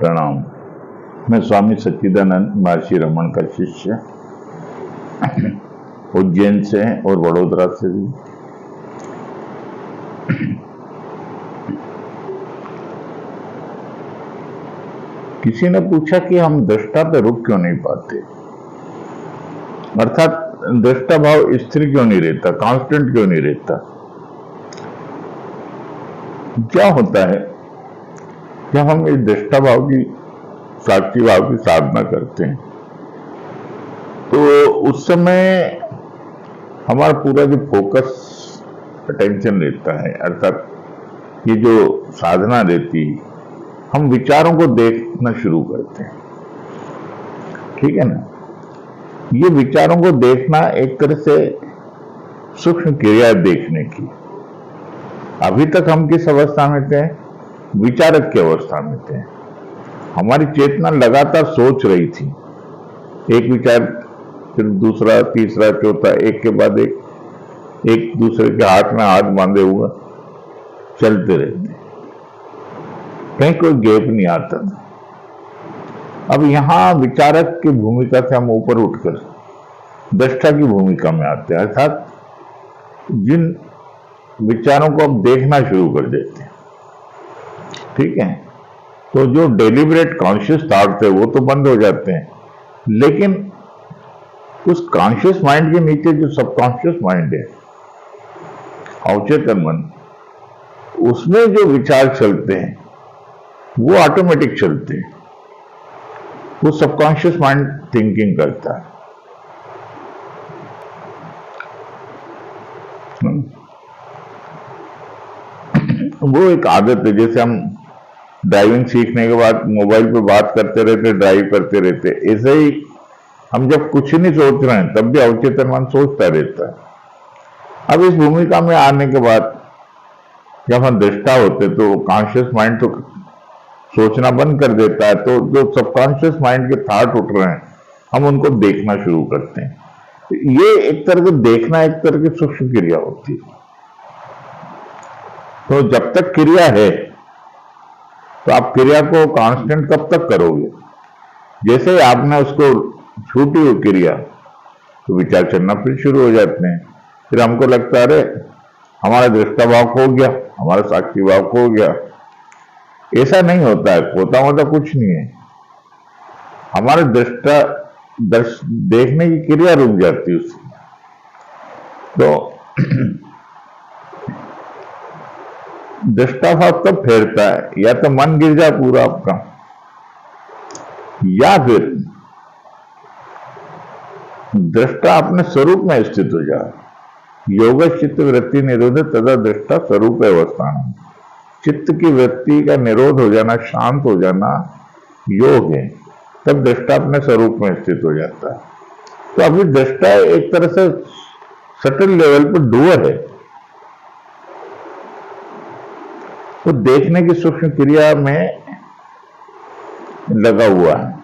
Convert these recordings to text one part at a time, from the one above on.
प्रणाम। मैं स्वामी सच्चिदानंद महर्षि रमन का शिष्य उज्जैन से हैं और वडोदरा से भी। किसी ने पूछा कि हम दृष्टा पे रुक क्यों नहीं पाते, अर्थात दृष्टा भाव स्थिर क्यों नहीं रहता, कांस्टेंट क्यों नहीं रहता। क्या होता है जब हम इस दृष्टा भाव की, साक्षी भाव की साधना करते हैं तो उस समय हमारा पूरा जो फोकस अटेंशन रहता है, अर्थात ये जो साधना रहती है, हम विचारों को देखना शुरू करते हैं। ठीक है ना। ये विचारों को देखना एक तरह से सूक्ष्म क्रिया देखने की। अभी तक हम किस अवस्था में थे? विचारक की अवस्था में थे। हमारी चेतना लगातार सोच रही थी, एक विचार फिर दूसरा, तीसरा, चौथा, एक के बाद एक दूसरे के हाथ में हाथ बांधे हुए चलते रहते, कहीं कोई गैप नहीं आता था। अब यहां विचारक की भूमिका से हम ऊपर उठकर दृष्टा की भूमिका में आते हैं, अर्थात जिन विचारों को अब देखना शुरू कर देते हैं। ठीक है। तो जो डेलिबरेट कॉन्शियस थॉट थे वो तो बंद हो जाते हैं, लेकिन उस कॉन्शियस माइंड के नीचे जो सबकॉन्शियस माइंड है, अवचेतन मन, उसमें जो विचार चलते हैं वो ऑटोमेटिक चलते हैं। वो सबकॉन्शियस माइंड थिंकिंग करता है। वो एक आदत है। जैसे हम ड्राइविंग सीखने के बाद मोबाइल पे बात करते रहते, ड्राइव करते रहते, ऐसे ही हम जब कुछ नहीं सोच रहे हैं तब भी अवचेतन मन सोचता रहता है। अब इस भूमिका में आने के बाद जब हम दृष्टा होते तो कॉन्शियस माइंड तो सोचना बंद कर देता है, तो जो सबकॉन्शियस माइंड के थॉट उठ रहे हैं हम उनको देखना शुरू करते हैं। ये एक तरह से देखना एक तरह की सूक्ष्म क्रिया होती है। तो जब तक क्रिया है तो आप क्रिया को कांस्टेंट कब तक करोगे? जैसे ही आपने उसको छूटी हुई क्रिया तो विचार चलना फिर शुरू हो जाते हैं। फिर हमको लगता है अरे हमारा दृष्टा भाव खो गया, हमारा साक्षी भाव खो गया। ऐसा नहीं होता है, खोता होता कुछ नहीं है। हमारा दृष्टा देखने की क्रिया रुक जाती है उसकी। तो दृष्टा भाव तब फेरता है या तो मन गिर जाए पूरा आपका, या फिर दृष्टा अपने स्वरूप में स्थित हो जाए। योग चित्त वृत्ति निरोध तथा दृष्टा स्वरूप अवस्थान। चित्त की वृत्ति का निरोध हो जाना, शांत हो जाना योग है। तब दृष्टा अपने स्वरूप में स्थित हो जाता है। तो अभी दृष्टा एक तरह से सटल लेवल पर डूअर है, तो देखने की सूक्ष्म क्रिया में लगा हुआ है।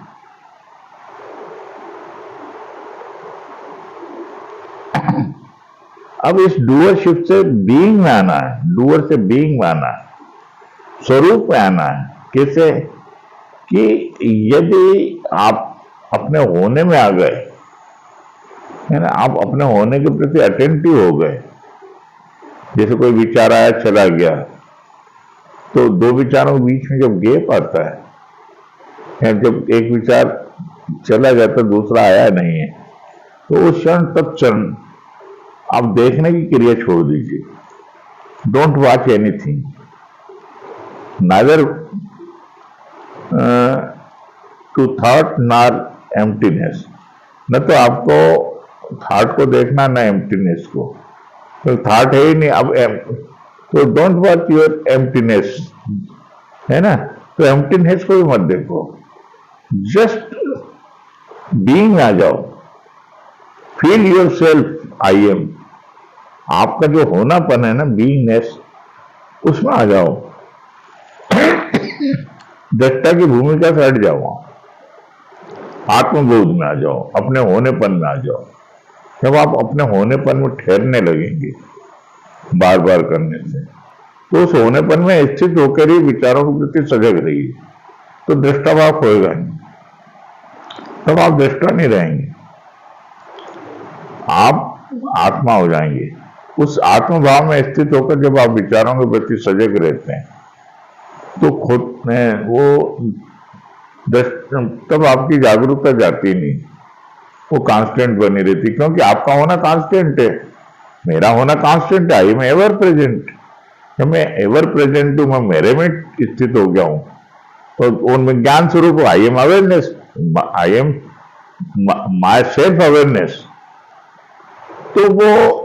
अब इस डूअरशिप से बीइंग में आना है, डूअर से बीइंग में आना है, स्वरूप में आना है। कैसे? कि यदि आप अपने होने में आ गए, है ना, आप अपने होने के प्रति अटेंटिव हो गए। जैसे कोई विचार आया चला गया, तो दो विचारों के बीच में जब गैप आता है, जब एक विचार चला जाता दूसरा आया नहीं है, तो उस क्षण तक क्षण आप देखने की क्रिया छोड़ दीजिए। Don't watch anything, neither to thought nor emptiness. न तो आपको थॉट को देखना, न एम्प्टीनेस को। तो थॉट है ही नहीं अब, तो डोंट वॉच योर एम्प्टीनेस, है ना। तो एम्प्टीनेस को भी मत देखो, जस्ट बीइंग आ जाओ। Feel your self I am. आपका जो होनापन है ना, बीइंगनेस, उसमें आ जाओ। दृष्टा की भूमिका से हट जाओ, आत्मबोध में आ जाओ, अपने होनेपन में आ जाओ। जब आप अपने होनेपन में ठहरने लगेंगे बार बार करने से, तो उस होनेपन में स्थित होकर ही विचारों के प्रति सजग रहिए। तो दृष्टा भाव होएगा नहीं, तब आप दृष्टा नहीं रहेंगे, आप आत्मा हो जाएंगे। उस आत्म भाव में स्थित होकर जब आप विचारों के प्रति सजग रहते हैं तो खुद में वो तब आपकी जागरूकता जाती नहीं, वो कांस्टेंट बनी रहती, क्योंकि आपका होना कांस्टेंट है, मेरा होना कांस्टेंट है। आई एम एवर प्रेजेंट, मैं एवर प्रेजेंट हूं, मैं मेरे में स्थित हो गया हूं, तो उनमें ज्ञान स्वरूप I am awareness, I am my self awareness, तो वो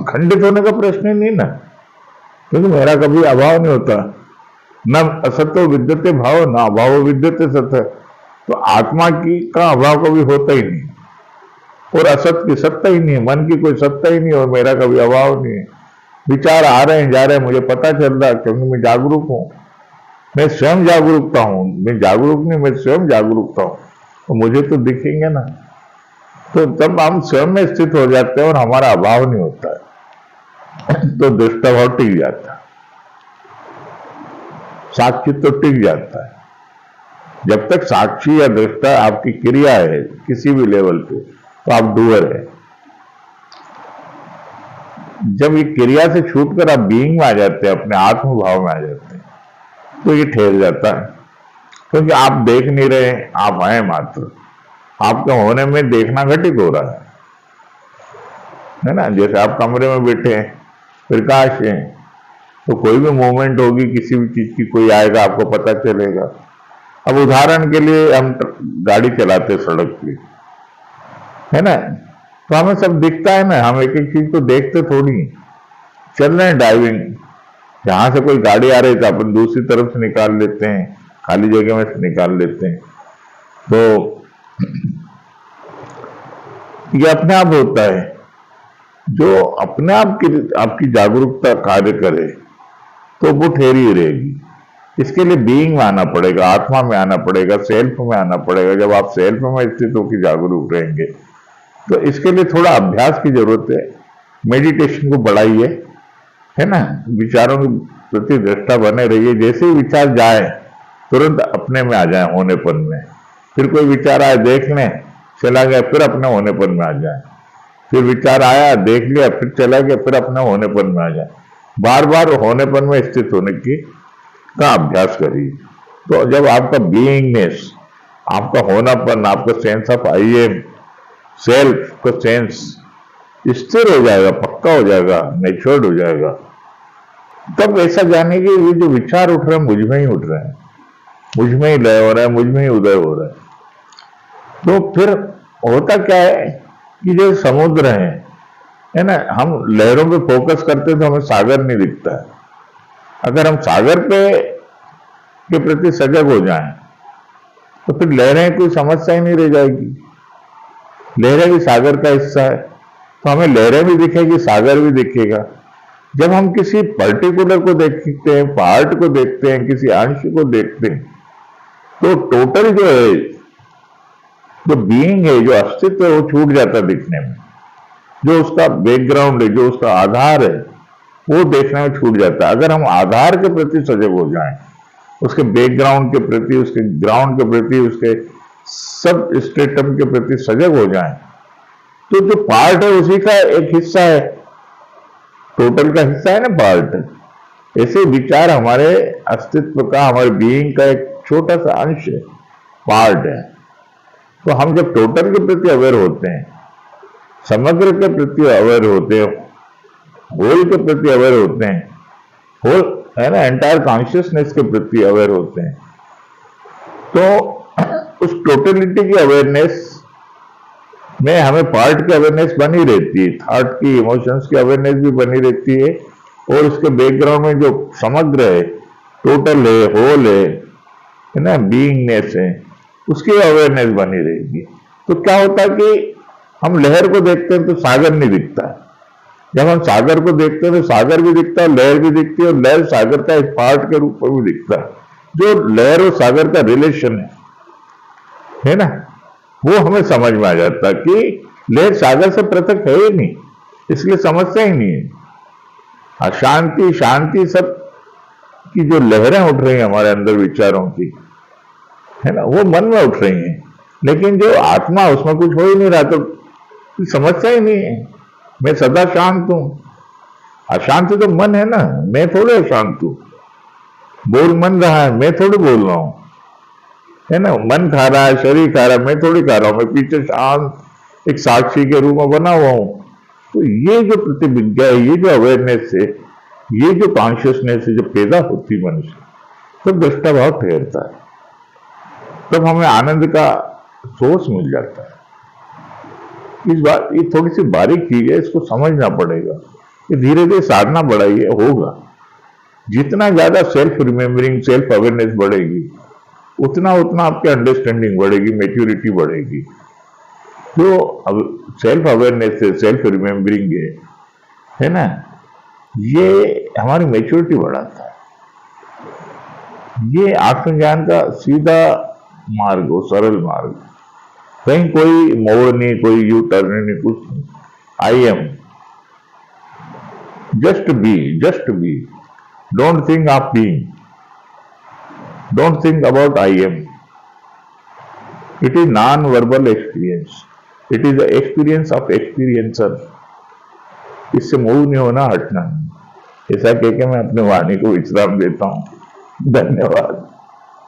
खंडित होने का प्रश्न ही नहीं ना, क्योंकि मेरा कभी अभाव नहीं होता, न असत्य विद्यते भाव न अभाव विद्यते सत्य, तो आत्मा की का अभाव कभी होता ही नहीं, और असत की सत्ता ही नहीं, मन की कोई सत्ता ही नहीं, और मेरा कभी अभाव नहीं है। विचार आ रहे हैं जा रहे हैं, मुझे पता चल रहा है, क्योंकि मैं जागरूक हूं, मैं स्वयं जागरूकता हूं, मैं जागरूक नहीं, मैं स्वयं जागरूकता हूं, तो मुझे तो दिखेंगे ना, तो तब हम स्वयं में स्थित हो जाते हैं और हमारा अभाव नहीं होता है, तो दृष्टाभाव टिक जाता है, साक्षी तो टिक जाता है। जब तक साक्षी या दृष्टा आपकी क्रिया है किसी भी लेवल पे, तो आप डूअर है। जब ये क्रिया से छूटकर आप बीइंग में आ जाते हैं, अपने आत्म भाव में आ जाते हैं, तो ये ठहर जाता है, क्योंकि आप देख नहीं रहे, आप हैं मात्र, आपके होने में देखना घटित हो रहा है ना। जैसे आप कमरे में बैठे हैं, प्रकाश है, तो कोई भी मूवमेंट होगी किसी भी चीज की, कोई आएगा आपको पता चलेगा। अब उदाहरण के लिए हम गाड़ी चलाते सड़क पे, है ना, तो हमें सब दिखता है ना, हम एक एक चीज को देखते थोड़ी, चल रहे हैं ड्राइविंग, जहां से कोई गाड़ी आ रही है तो अपन दूसरी तरफ से निकाल लेते हैं, खाली जगह में से निकाल लेते हैं, तो ये अपने आप होता है। जो अपने आप की आपकी जागरूकता कार्य करे तो वो ठहरी रहेगी। इसके लिए बीइंग में आना पड़ेगा, आत्मा में आना पड़ेगा, सेल्फ में आना पड़ेगा। जब आप सेल्फ में स्थित होकर जागरूक रहेंगे तो इसके लिए थोड़ा अभ्यास की जरूरत है। मेडिटेशन को बढ़ाइए, है ना, विचारों के प्रति दृष्टा बने रहिए। जैसे ही विचार जाए तुरंत अपने में आ जाए, होनेपन में। फिर कोई विचार आए देख लें, चला गया, फिर अपने होनेपन में आ जाए। फिर विचार आया, देख लिया, फिर चला गया, फिर अपने होनेपन में आ जाए। बार बार होनेपन में स्थित होने की का अभ्यास करिए। तो जब आपका बीइंगनेस, आपका होनापन, आपका sense of I am, self का सेंस स्थिर हो जाएगा, पक्का हो जाएगा, मैच्योर्ड हो जाएगा, तब ऐसा जाने कि ये जो विचार उठ रहे हैं मुझ में ही उठ रहे हैं, मुझ में ही लय हो रहा है, मुझ में ही उदय हो रहा है। तो फिर होता क्या है कि जो समुद्र है ना, हम लहरों पे फोकस करते तो हमें सागर नहीं दिखता है। अगर हम सागर पे के प्रति सजग हो जाएं तो फिर लहरें कोई समस्या ही नहीं रह जाएगी। लहरें भी सागर का हिस्सा है, तो हमें लहरें भी दिखेगी, सागर भी दिखेगा। जब हम किसी पर्टिकुलर को देखते हैं, पार्ट को देखते हैं, किसी अंश को देखते हैं, तो टोटल जो है, जो बीइंग है, जो अस्तित्व है, वो छूट जाता है दिखने में। जो उसका बैकग्राउंड है, जो उसका आधार है, वो देखने में छूट जाता है। अगर हम आधार के प्रति सजग हो जाएं, उसके बैकग्राउंड के प्रति, उसके ग्राउंड के प्रति, उसके सब स्टेटम के प्रति सजग हो जाएं, तो जो पार्ट है उसी का एक हिस्सा है, टोटल का हिस्सा है ना पार्ट। ऐसे विचार हमारे अस्तित्व का, हमारे बीइंग का एक छोटा सा अंश है, पार्ट है। तो हम जब टोटल के प्रति अवेयर होते हैं, समग्र के प्रति अवेयर होते हैं, होल के प्रति अवेयर होते हैं, होल है ना, एंटायर कॉन्शियसनेस के प्रति अवेयर होते हैं, तो उस टोटलिटी की अवेयरनेस में हमें पार्ट की अवेयरनेस बनी रहती है, थॉट की, इमोशंस की अवेयरनेस भी बनी रहती है, और उसके बैकग्राउंड में जो समग्र है, टोटल है, होल है ना, बीइंगनेस है, उसकी अवेयरनेस बनी रहेगी। तो क्या होता है कि हम लहर को देखते हैं तो सागर नहीं दिखता। जब हम सागर को देखते हैं तो सागर भी दिखता है, लहर भी दिखती है, और लहर सागर का एक पार्ट के रूप में भी दिखता है। जो लहर और सागर का रिलेशन है ना, वो हमें समझ में आ जाता है कि लहर सागर से पृथक है ही नहीं, इसलिए समस्या ही नहीं है। अशांति, शांति, सब की जो लहरें उठ रही हैं हमारे अंदर विचारों की, है ना, वो मन में उठ रही हैं। लेकिन जो आत्मा, उसमें कुछ हो ही नहीं रहा, तो समझता ही नहीं है। मैं सदा शांत हूं। अशांत तो मन है ना, मैं थोड़े अशांत हूं। बोल मन रहा है, मैं थोड़ी बोल रहा हूं, है ना। मन खा रहा है, शरीर खा रहा है, मैं थोड़ी खा रहा हूं। मैं पीछे शांत एक साक्षी के रूप में बना हुआ हूं। तो ये जो प्रतिविज्ञा है, ये जो अवेयरनेस है, ये जो कॉन्शियसनेस है, जो पैदा होती मनुष्य, तब दृष्टा भाव ठहरता है, तब हमें आनंद का सोर्स मिल जाता है। इस बात, ये थोड़ी सी बारीक चीज है, इसको समझना पड़ेगा। ये धीरे धीरे साधना बढ़ाइए, होगा। जितना ज्यादा सेल्फ रिमेम्बरिंग, सेल्फ अवेयरनेस बढ़ेगी, उतना उतना आपकी अंडरस्टैंडिंग बढ़ेगी, मेच्योरिटी बढ़ेगी। तो अब सेल्फ अवेयरनेस है, सेल्फ रिमेम्बरिंग है ना, ये हमारी मेच्योरिटी बढ़ाता है। ये आत्मज्ञान का सीधा मार्ग हो, सरल मार्ग। कहीं कोई मोड़ नहीं, कोई यू टर्न नहीं, कुछ नहीं। I am, just be, just be. Don't think of being, don't think about I am. It is non verbal experience, it is the experience of experiencer. इससे मूव नहीं होना, हटना नहीं। ऐसा कह के मैं अपने वाणी को विश्राम देता हूं। धन्यवाद।